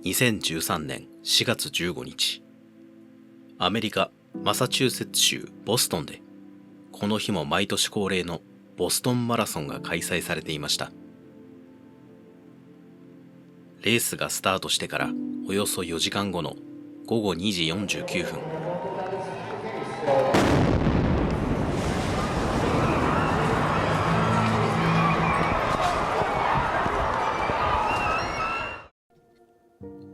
2013年4月15日、アメリカ・マサチューセッツ州ボストンで、この日も毎年恒例のボストンマラソンが開催されていました。レースがスタートしてからおよそ4時間後の午後2時49分。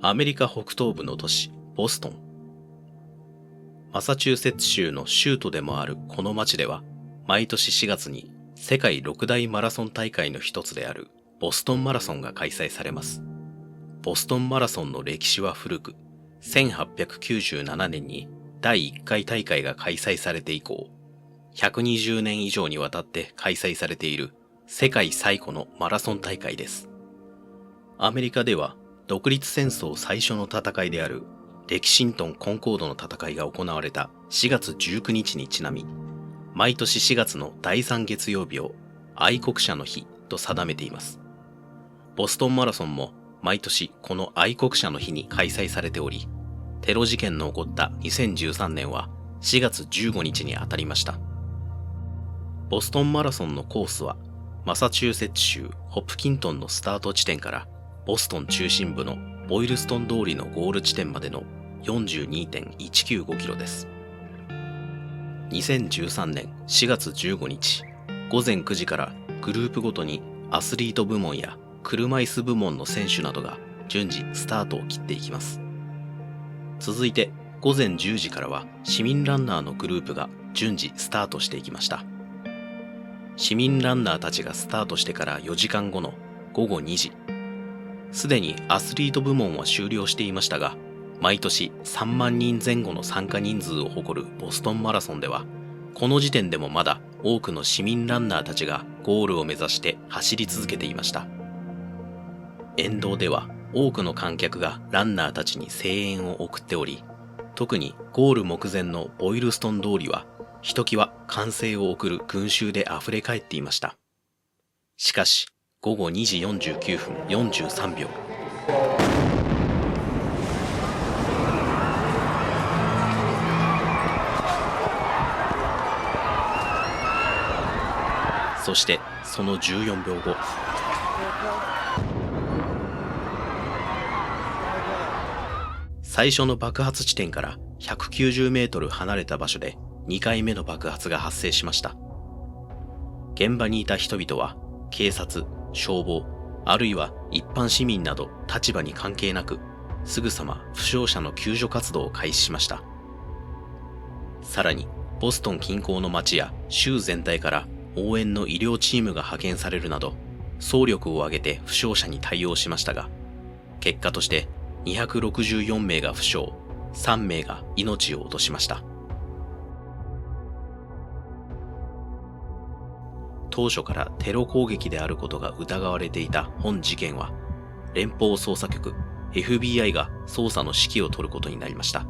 アメリカ北東部の都市ボストン。マサチューセッツ州の州都でもあるこの町では、毎年4月に世界6大マラソン大会の一つであるボストンマラソンが開催されます。ボストンマラソンの歴史は古く、1897年に第1回大会が開催されて以降、120年以上にわたって開催されている世界最古のマラソン大会です。アメリカでは独立戦争最初の戦いであるレキシントン・コンコードの戦いが行われた4月19日にちなみ、毎年4月の第3月曜日を愛国者の日と定めています。ボストンマラソンも毎年この愛国者の日に開催されており、テロ事件の起こった2013年は4月15日にあたりました。ボストンマラソンのコースはマサチューセッツ州ホプキントンのスタート地点からボストン中心部のボイルストン通りのゴール地点までの 42.195 キロです。2013年4月15日午前9時からグループごとにアスリート部門や車椅子部門の選手などが順次スタートを切っていきます。続いて午前10時からは市民ランナーのグループが順次スタートしていきました。市民ランナーたちがスタートしてから4時間後の午後2時、すでにアスリート部門は終了していましたが、毎年3万人前後の参加人数を誇るボストンマラソンでは、この時点でもまだ多くの市民ランナーたちがゴールを目指して走り続けていました。沿道では多くの観客がランナーたちに声援を送っており、特にゴール目前のボイルストン通りは、ひときわ歓声を送る群衆で溢れ返っていました。しかし、午後2時49分43秒。そしてその14秒後。最初の爆発地点から190メートル離れた場所で2回目の爆発が発生しました。現場にいた人々は警察、消防、あるいは一般市民など立場に関係なく、すぐさま負傷者の救助活動を開始しました。さらに、ボストン近郊の町や州全体から応援の医療チームが派遣されるなど、総力を挙げて負傷者に対応しましたが、結果として264名が負傷、3名が命を落としました。当初からテロ攻撃であることが疑われていた本事件は、連邦捜査局 FBI が捜査の指揮を執ることになりました。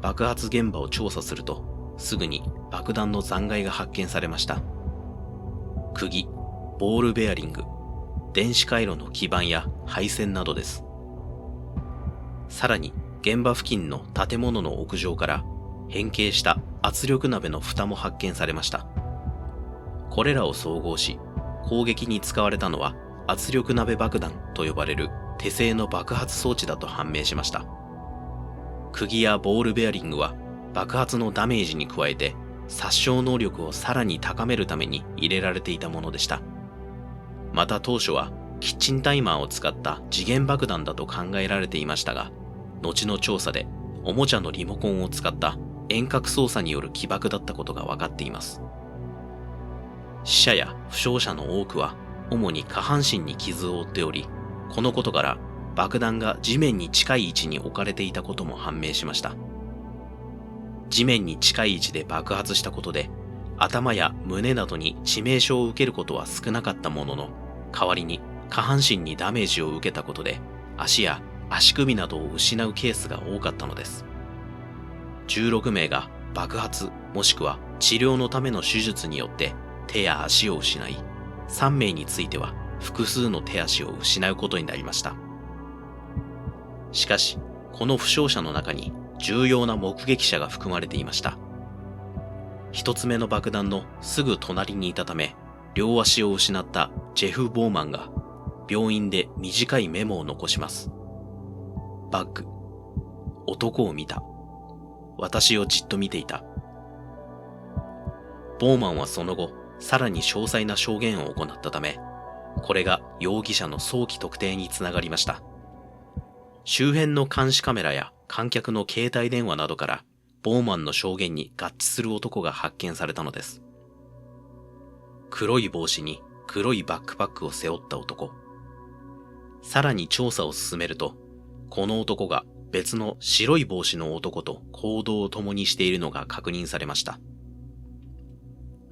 爆発現場を調査すると、すぐに爆弾の残骸が発見されました。釘、ボールベアリング、電子回路の基板や配線などです。さらに現場付近の建物の屋上から変形した圧力鍋の蓋も発見されました。これらを総合し、攻撃に使われたのは圧力鍋爆弾と呼ばれる手製の爆発装置だと判明しました。釘やボールベアリングは爆発のダメージに加えて殺傷能力をさらに高めるために入れられていたものでした。また当初はキッチンタイマーを使った時限爆弾だと考えられていましたが、後の調査でおもちゃのリモコンを使った遠隔操作による起爆だったことが分かっています。死者や負傷者の多くは主に下半身に傷を負っており、このことから爆弾が地面に近い位置に置かれていたことも判明しました。地面に近い位置で爆発したことで、頭や胸などに致命傷を受けることは少なかったものの、代わりに下半身にダメージを受けたことで、足や足首などを失うケースが多かったのです。16名が爆発もしくは治療のための手術によって手や足を失い、3名については複数の手足を失うことになりました。しかし、この負傷者の中に重要な目撃者が含まれていました。一つ目の爆弾のすぐ隣にいたため、両足を失ったジェフ・ボーマンが病院で短いメモを残します。バッグ。男を見た。私をじっと見ていた。ボーマンはその後、さらに詳細な証言を行ったため、これが容疑者の早期特定につながりました。周辺の監視カメラや観客の携帯電話などから、ボーマンの証言に合致する男が発見されたのです。黒い帽子に黒いバックパックを背負った男。さらに調査を進めると、この男が別の白い帽子の男と行動を共にしているのが確認されました。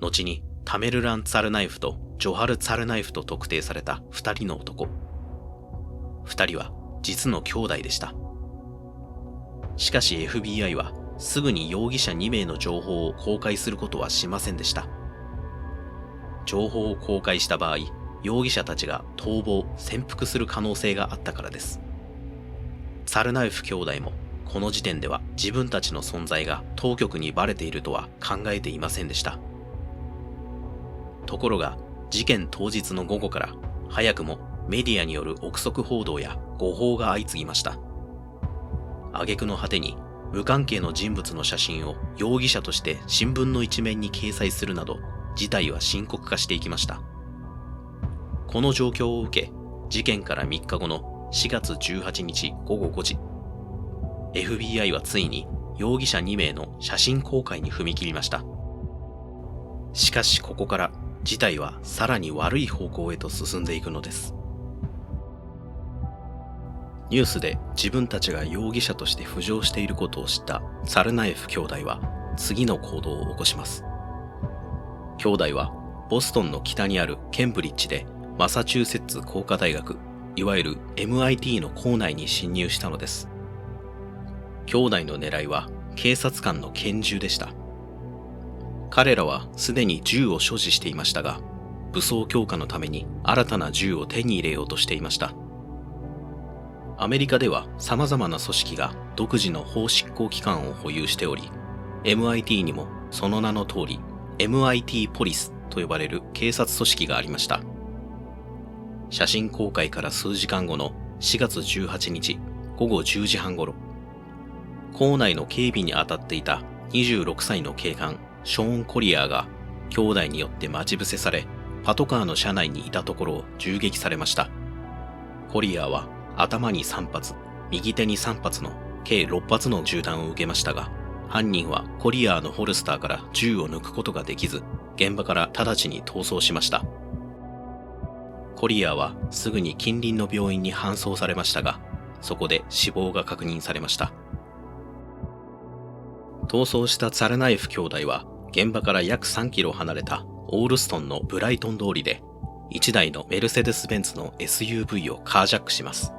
後にタメルラン・ツァルナイフとジョハル・ツァルナイフと特定された2人の男。2人は実の兄弟でした。しかし FBI はすぐに容疑者2名の情報を公開することはしませんでした。情報を公開した場合、容疑者たちが逃亡・潜伏する可能性があったからです。ツァルナイフ兄弟もこの時点では自分たちの存在が当局にバレているとは考えていませんでした。ところが事件当日の午後から早くもメディアによる憶測報道や誤報が相次ぎました。挙句の果てに無関係の人物の写真を容疑者として新聞の一面に掲載するなど事態は深刻化していきました。この状況を受け、事件から3日後の4月18日午後5時、FBI はついに容疑者2名の写真公開に踏み切りました。しかしここから事態はさらに悪い方向へと進んでいくのです。ニュースで自分たちが容疑者として浮上していることを知ったツァルナエフ兄弟は次の行動を起こします。兄弟はボストンの北にあるケンブリッジでマサチューセッツ工科大学、いわゆる MIT の校内に侵入したのです。兄弟の狙いは警察官の拳銃でした。彼らはすでに銃を所持していましたが、武装強化のために新たな銃を手に入れようとしていました。アメリカでは様々な組織が独自の法執行機関を保有しており、MIT にもその名の通り MIT ポリスと呼ばれる警察組織がありました。写真公開から数時間後の4月18日午後10時半頃、校内の警備に当たっていた26歳の警官ショーン・コリアーが兄弟によって待ち伏せされ、パトカーの車内にいたところを銃撃されました。コリアーは頭に3発、右手に3発の計6発の銃弾を受けましたが、犯人はコリアーのホルスターから銃を抜くことができず、現場から直ちに逃走しました。コリアーはすぐに近隣の病院に搬送されましたが、そこで死亡が確認されました。逃走したツァルナエフ兄弟は現場から約3キロ離れたオールストンのブライトン通りで1台のメルセデス・ベンツの SUV をカージャックします。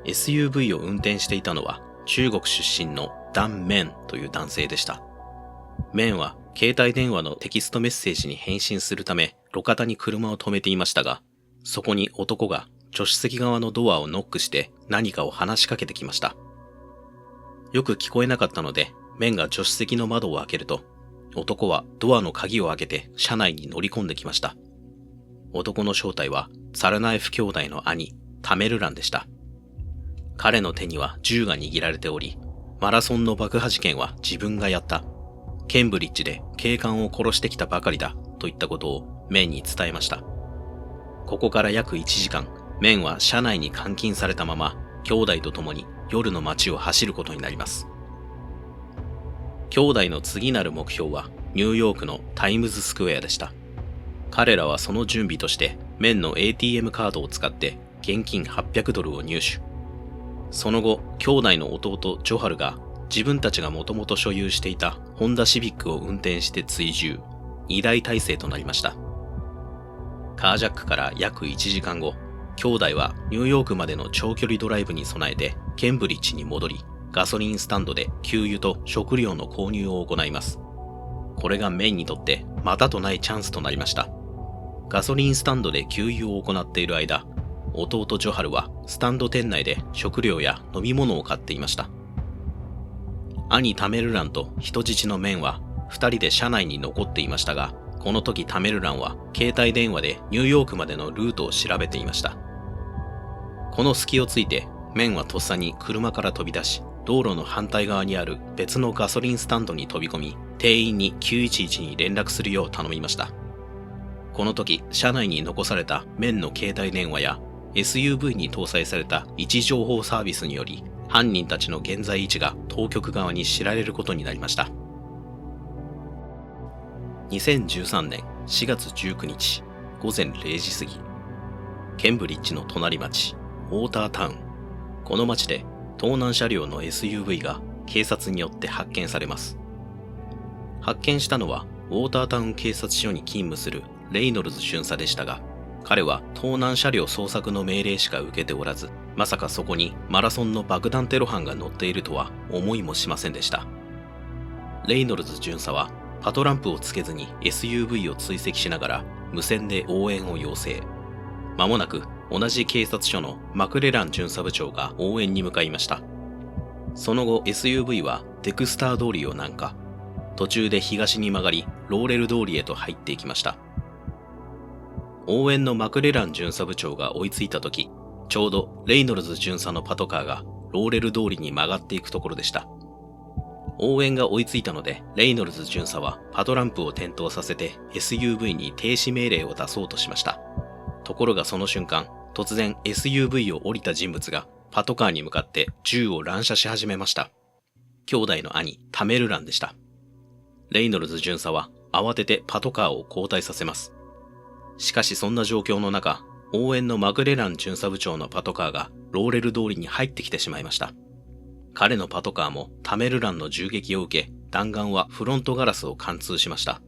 SUV を運転していたのは中国出身のダン・メンという男性でした。メンは携帯電話のテキストメッセージに返信するため路肩に車を止めていましたが、そこに男が助手席側のドアをノックして何かを話しかけてきました。よく聞こえなかったので、メンが助手席の窓を開けると、男はドアの鍵を開けて車内に乗り込んできました。男の正体はツァルナエフ兄弟の兄、タメルランでした。彼の手には銃が握られており、マラソンの爆破事件は自分がやった。ケンブリッジで警官を殺してきたばかりだといったことをメンに伝えました。ここから約1時間、メンは車内に監禁されたまま、兄弟と共に夜の街を走ることになります。兄弟の次なる目標はニューヨークのタイムズスクエアでした。彼らはその準備としてメンの ATM カードを使って現金800ドルを入手。その後、兄弟の弟ジョハルが自分たちがもともと所有していたホンダシビックを運転して追従、2台体制となりました。カージャックから約1時間後、兄弟はニューヨークまでの長距離ドライブに備えてケンブリッジに戻り、ガソリンスタンドで給油と食料の購入を行います。これがメンにとってまたとないチャンスとなりました。ガソリンスタンドで給油を行っている間、弟ジョハルはスタンド店内で食料や飲み物を買っていました。兄タメルランと人質のメンは2人で車内に残っていましたが、この時タメルランは携帯電話でニューヨークまでのルートを調べていました。この隙をついてメンはとっさに車から飛び出し、道路の反対側にある別のガソリンスタンドに飛び込み、店員に911に連絡するよう頼みました。この時、車内に残されたメンの携帯電話や SUV に搭載された位置情報サービスにより、犯人たちの現在位置が当局側に知られることになりました。2013年4月19日午前0時過ぎ、ケンブリッジの隣町、ウォータータウン。この町で盗難車両の SUV が警察によって発見されます。発見したのはウォータータウン警察署に勤務するレイノルズ巡査でしたが、彼は盗難車両捜索の命令しか受けておらず、まさかそこにマラソンの爆弾テロ犯が乗っているとは思いもしませんでした。レイノルズ巡査はパトランプをつけずに SUV を追跡しながら無線で応援を要請。間もなく同じ警察署のマクレラン巡査部長が応援に向かいました。その後 SUV はデクスター通りを南下。途中で東に曲がり、ローレル通りへと入っていきました。応援のマクレラン巡査部長が追いついた時、ちょうどレイノルズ巡査のパトカーがローレル通りに曲がっていくところでした。応援が追いついたので、レイノルズ巡査はパトランプを点灯させて SUV に停止命令を出そうとしました。ところがその瞬間、突然 SUV を降りた人物がパトカーに向かって銃を乱射し始めました。兄弟の兄、タメルランでした。レイノルズ巡査は慌ててパトカーを後退させます。しかしそんな状況の中、応援のマクレラン巡査部長のパトカーがローレル通りに入ってきてしまいました。彼のパトカーもタメルランの銃撃を受け、弾丸はフロントガラスを貫通しました。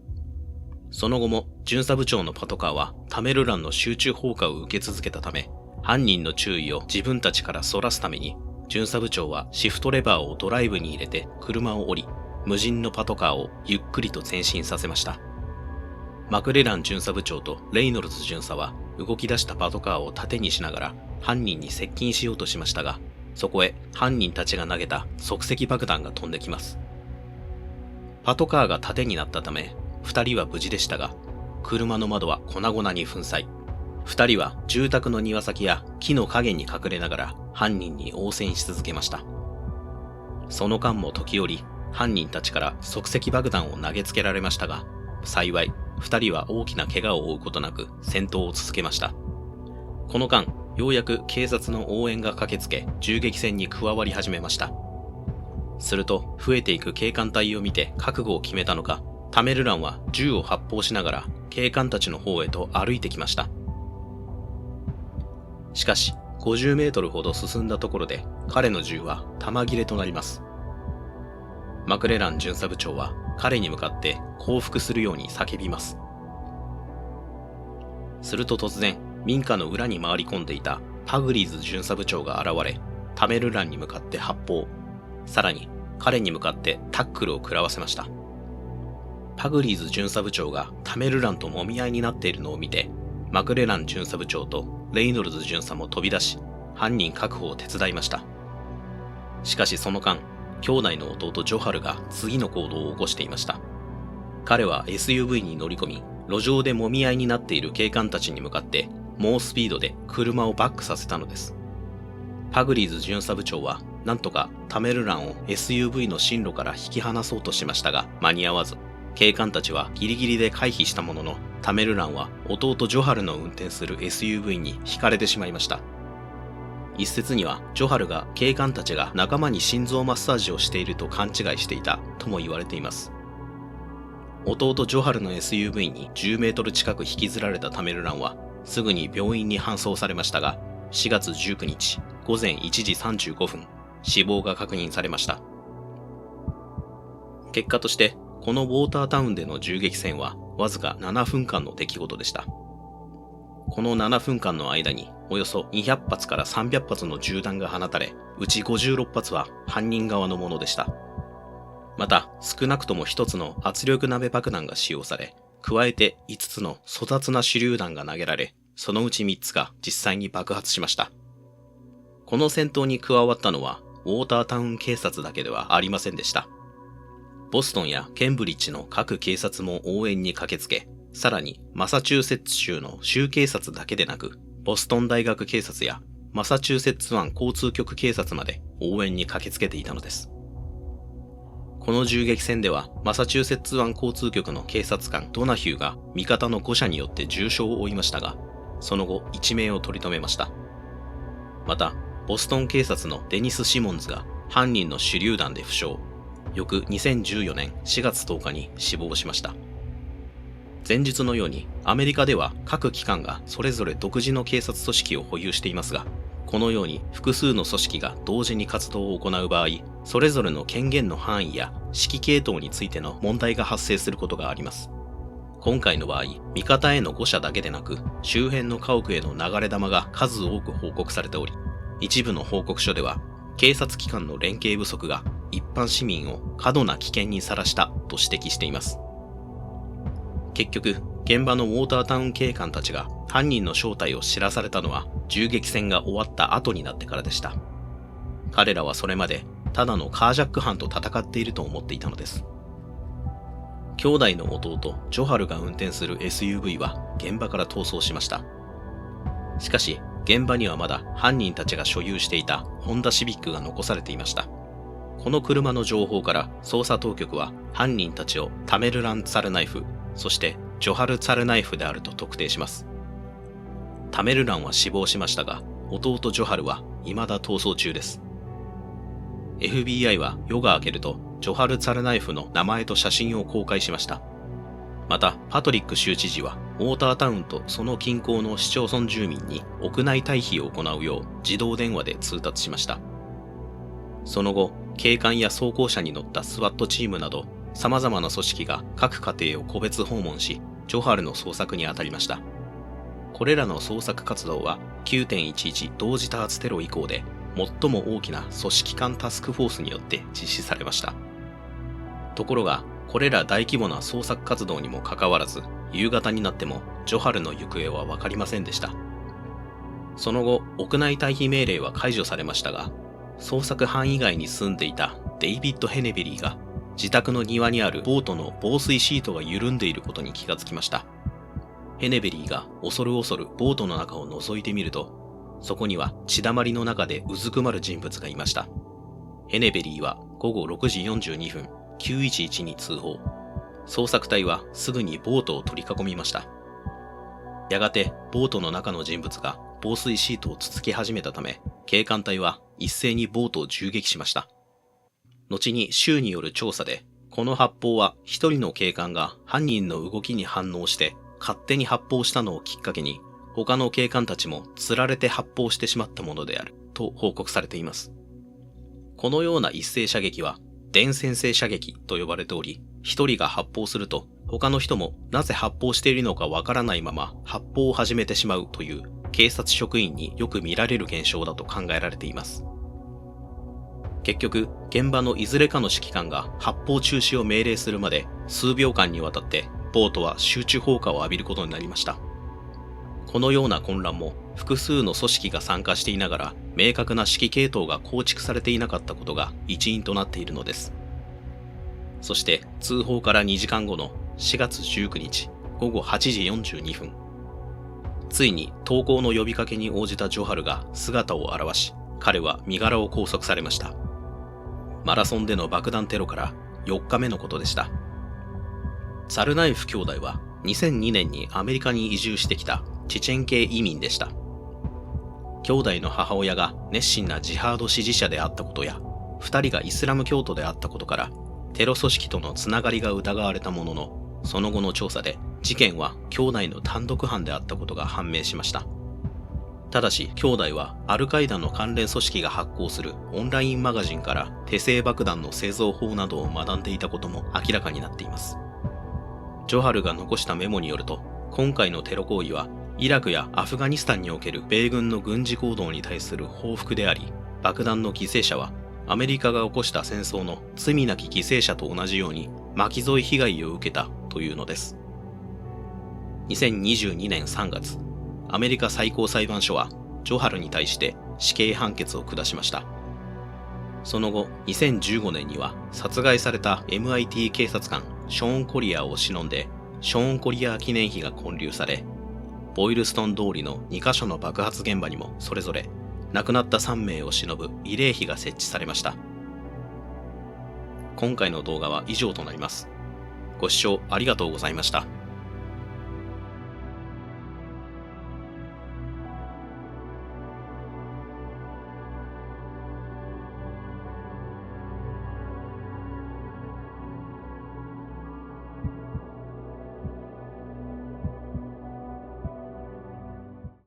その後も巡査部長のパトカーはタメルランの集中砲火を受け続けたため、犯人の注意を自分たちからそらすために、巡査部長はシフトレバーをドライブに入れて車を降り、無人のパトカーをゆっくりと前進させました。マクレラン巡査部長とレイノルズ巡査は動き出したパトカーを盾にしながら犯人に接近しようとしましたが、そこへ犯人たちが投げた即席爆弾が飛んできます。パトカーが盾になったため、2人は無事でしたが、車の窓は粉々に粉砕。2人は住宅の庭先や木の陰に隠れながら犯人に応戦し続けました。その間も時折、犯人たちから即席爆弾を投げつけられましたが、幸い2人は大きな怪我を負うことなく戦闘を続けました。この間、ようやく警察の応援が駆けつけ、銃撃戦に加わり始めました。すると、増えていく警官隊を見て覚悟を決めたのか、タメルランは銃を発砲しながら警官たちの方へと歩いてきました。しかし、50メートルほど進んだところで、彼の銃は弾切れとなります。マクレラン巡査部長は彼に向かって降伏するように叫びます。すると突然、民家の裏に回り込んでいたパグリーズ巡査部長が現れ、タメルランに向かって発砲。さらに彼に向かってタックルを食らわせました。パグリーズ巡査部長がタメルランと揉み合いになっているのを見て、マクレラン巡査部長とレイノルズ巡査も飛び出し、犯人確保を手伝いました。しかしその間、兄弟の弟ジョハルが次の行動を起こしていました。彼は SUV に乗り込み、路上で揉み合いになっている警官たちに向かって猛スピードで車をバックさせたのです。パグリーズ巡査部長はなんとかタメルランを SUV の進路から引き離そうとしましたが間に合わず、警官たちはギリギリで回避したものの、タメルランは弟ジョハルの運転する SUV に引かれてしまいました。一説にはジョハルが警官たちが仲間に心臓マッサージをしていると勘違いしていたとも言われています。弟ジョハルの SUV に10メートル近く引きずられたタメルランはすぐに病院に搬送されましたが、4月19日午前1時35分、死亡が確認されました。結果としてこのウォータータウンでの銃撃戦はわずか7分間の出来事でした。この7分間の間におよそ200発から300発の銃弾が放たれ、うち56発は犯人側のものでした。また、少なくとも1つの圧力鍋爆弾が使用され、加えて5つの粗雑な手榴弾が投げられ、そのうち3つが実際に爆発しました。この戦闘に加わったのはウォータータウン警察だけではありませんでした。ボストンやケンブリッジの各警察も応援に駆けつけ、さらにマサチューセッツ州の州警察だけでなく、ボストン大学警察やマサチューセッツ湾交通局警察まで応援に駆けつけていたのです。この銃撃戦ではマサチューセッツ湾交通局の警察官ドナヒューが味方の誤射によって重傷を負いましたが、その後一命を取り留めました。また、ボストン警察のデニス・シモンズが犯人の手榴弾で負傷、翌2014年4月10日に死亡しました。前述のようにアメリカでは各機関がそれぞれ独自の警察組織を保有していますが、このように複数の組織が同時に活動を行う場合、それぞれの権限の範囲や指揮系統についての問題が発生することがあります。今回の場合、味方への誤射だけでなく、周辺の家屋への流れ弾が数多く報告されており、一部の報告書では、警察機関の連携不足が一般市民を過度な危険にさらしたと指摘しています。結局、現場のウォータータウン警官たちが犯人の正体を知らされたのは銃撃戦が終わった後になってからでした。彼らはそれまでただのカージャック犯と戦っていると思っていたのです。兄弟の弟ジョハルが運転する SUV は現場から逃走しました。しかし現場にはまだ犯人たちが所有していたホンダシビックが残されていました。この車の情報から捜査当局は犯人たちをタメルラン・ツァルナイフ、そしてジョハル・ツァルナイフであると特定します。タメルランは死亡しましたが、弟ジョハルは未だ逃走中です。FBI は夜が明けるとジョハル・ツァルナイフの名前と写真を公開しました。また、パトリック州知事はウォータータウンとその近郊の市町村住民に屋内退避を行うよう自動電話で通達しました。その後、警官や装甲車に乗ったスワットチームなど様々な組織が各家庭を個別訪問し、ジョハルの捜索に当たりました。これらの捜索活動は 9.11 同時多発テロ以降で最も大きな組織間タスクフォースによって実施されました。ところが、これら大規模な捜索活動にもかかわらず、夕方になってもジョハルの行方は分かりませんでした。その後、屋内退避命令は解除されましたが、捜索班以外に住んでいたデイビッド・ヘネベリーが自宅の庭にあるボートの防水シートが緩んでいることに気がつきました。ヘネベリーが恐る恐るボートの中を覗いてみると、そこには血だまりの中でうずくまる人物がいました。ヘネベリーは午後6時42分、911に通報。捜索隊はすぐにボートを取り囲みました。やがてボートの中の人物が防水シートをつつき始めたため、警官隊は一斉にボートを銃撃しました。後に州による調査で、この発砲は一人の警官が犯人の動きに反応して勝手に発砲したのをきっかけに、他の警官たちも釣られて発砲してしまったものであると報告されています。このような一斉射撃は伝染性射撃と呼ばれており、一人が発砲すると他の人もなぜ発砲しているのかわからないまま発砲を始めてしまうという警察職員によく見られる現象だと考えられています。結局、現場のいずれかの指揮官が発砲中止を命令するまで数秒間にわたってボートは集中砲火を浴びることになりました。このような混乱も複数の組織が参加していながら明確な指揮系統が構築されていなかったことが一因となっているのです。そして通報から2時間後の4月19日午後8時42分、ついに投降の呼びかけに応じたジョハルが姿を現し、彼は身柄を拘束されました。マラソンでの爆弾テロから4日目のことでした。ツァルナイフ兄弟は2002年にアメリカに移住してきたチェチェン系移民でした。兄弟の母親が熱心なジハード支持者であったことや、2人がイスラム教徒であったことから、テロ組織とのつながりが疑われたものの、その後の調査で事件は兄弟の単独犯であったことが判明しました。ただし、兄弟はアルカイダの関連組織が発行するオンラインマガジンから手製爆弾の製造法などを学んでいたことも明らかになっています。ジョハルが残したメモによると、今回のテロ行為はイラクやアフガニスタンにおける米軍の軍事行動に対する報復であり、爆弾の犠牲者はアメリカが起こした戦争の罪なき犠牲者と同じように巻き添え被害を受けたというのです。2022年3月、アメリカ最高裁判所はジョハルに対して死刑判決を下しました。その後、2015年には殺害された MIT 警察官ショーン・コリアーを偲んでショーン・コリアー記念碑が建立され、ボイルストン通りの2カ所の爆発現場にもそれぞれ亡くなった3名を偲ぶ慰霊碑が設置されました。今回の動画は以上となります。ご視聴ありがとうございました。